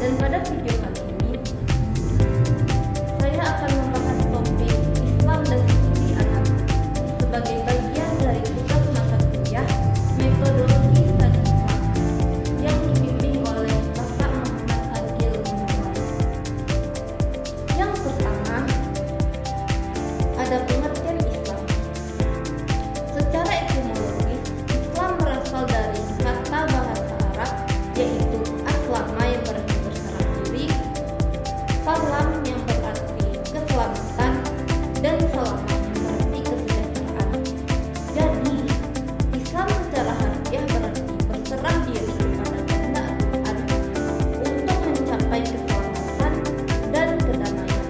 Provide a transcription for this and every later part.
Dan pada video kali ini saya akan membahas topik Islam dan studi anak sebagai bagian dari tugas mata kuliah metodologi studi Islam yang dibimbing oleh Bapak Muhammad Adil Muhammad. Yang pertama, ada pengertian Islam. Secara etimologis, Islam berasal dari kata bahasa Arab yaitu aslama yang berarti berserah diri, salam yang berarti keselamatan, dan selamat yang berarti kesejahteraan. Jadi, Islam secara harfiah berarti berserah diri kepada kehendak Tuhan untuk mencapai keselamatan dan kedamaian.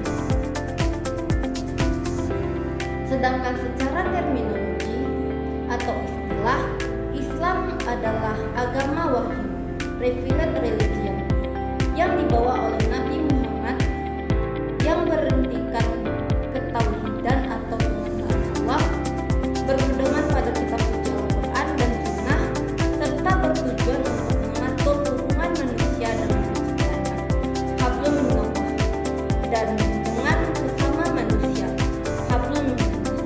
Sedangkan secara terminologi atau istilah, Islam adalah agama wahyu, revealed religion, yang dibawa oleh Nabi Muhammad yang berhentikan ketauhidan atau pengesahan Allah, berpedoman pada kitab suci Al-Quran dan Sunnah, serta bertujuan untuk mengatur hubungan manusia dengan penciptanya, hablum minallah, dan dengan sesama manusia, hablum minannas,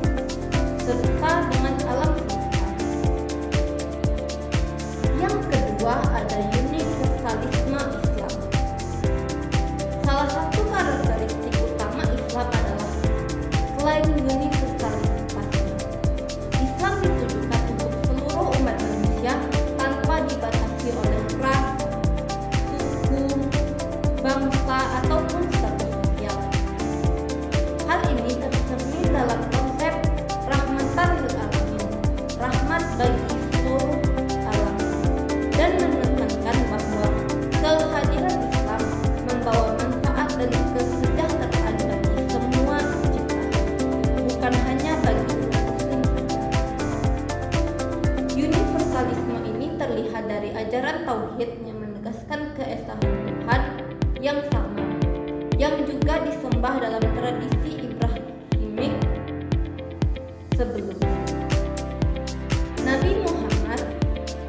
serta dengan alam semesta. Yang kedua, ada universalisme Islam. Salah satu karakteristik utama Islam adalah klaim universalitasnya. Islam ditujukan untuk seluruh umat manusia tanpa dibatasi oleh ras, suku, bangsa, ataupun status sosial. Hal ini tercermin dalam konsep rahmatan lil alamin, rahmat bagi seluruh alam, dan menekankan bahwa kehadiran Islam membawa manfaat dan kesejahteraan bagi semua ciptaan, bukan hanya bagi umat muslim saja. Universalisme ini terlihat dari ajaran tauhid yang menegaskan keesaan Tuhan yang sama, yang juga disembah dalam tradisi Ibrahimik sebelumnya. Nabi Muhammad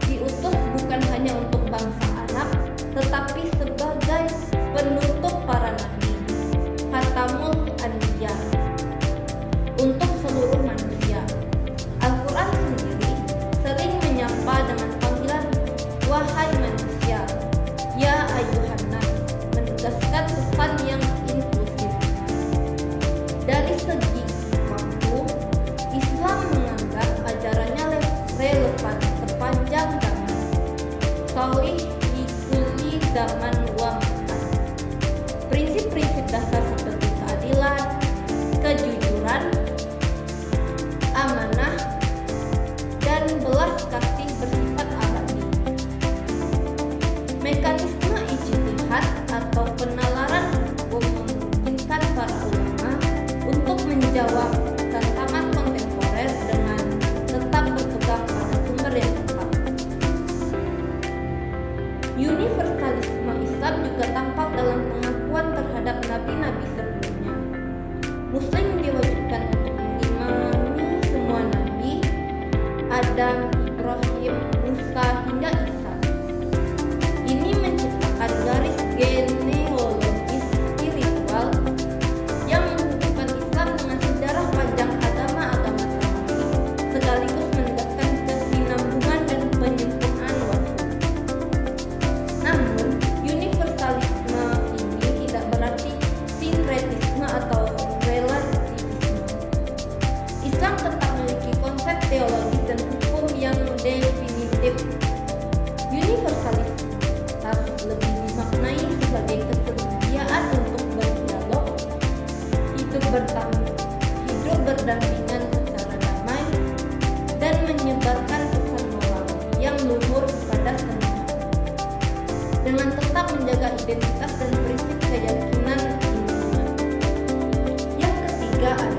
diutus bukan hanya untuk bangsa Arab, tetapi sebagai penutup para nabi, Khatamul Anbiya, untuk seluruh manusia. Al-Quran sendiri sering menyapa dengan panggilan wahai manusia, ya ayyuhan nas, menegaskan pesan yang inklusif. Dari segi waktu, Islam menganggap ajarannya relevan sepanjang zaman, sholih di kulli zaman wa makan. Prinsip-prinsip dasar seperti keadilan, kejujuran, amanah, dan belas kasih bersifat abadi. Mekanisme ijtihad atau penalaran hukum memungkinkan para ulama untuk menjawab tantangan kontemporer dengan tetap berpegang pada sumber yang tepat. Universalisme Islam juga tampak dalam pengakuan terhadap nabi-nabi sebelumnya. Muslim diwajibkan untuk mengimani semua nabi, Adam, Ibrahim, Musa, hingga Isa. Ini menciptakan garis genealogis spiritual yang menghubungkan Islam dengan sejarah panjang agama-agama samawati, sekaligus menegaskan kesinambungan dan penyempurnaan wahyu. Namun, universalisme ini tidak berarti sinkretisme atau relativisme. Islam tetap memiliki konsep teologis dan hukum yang definitif. Universalitas lebih dimaknai sebagai kesediaan untuk berdialog, hidup berdampingan secara damai, dan menyebarkan pesan moral yang luhur kepada semua, dengan tetap menjaga identitas dan prinsip keyakinan ilmiah. Yang ketiga adalah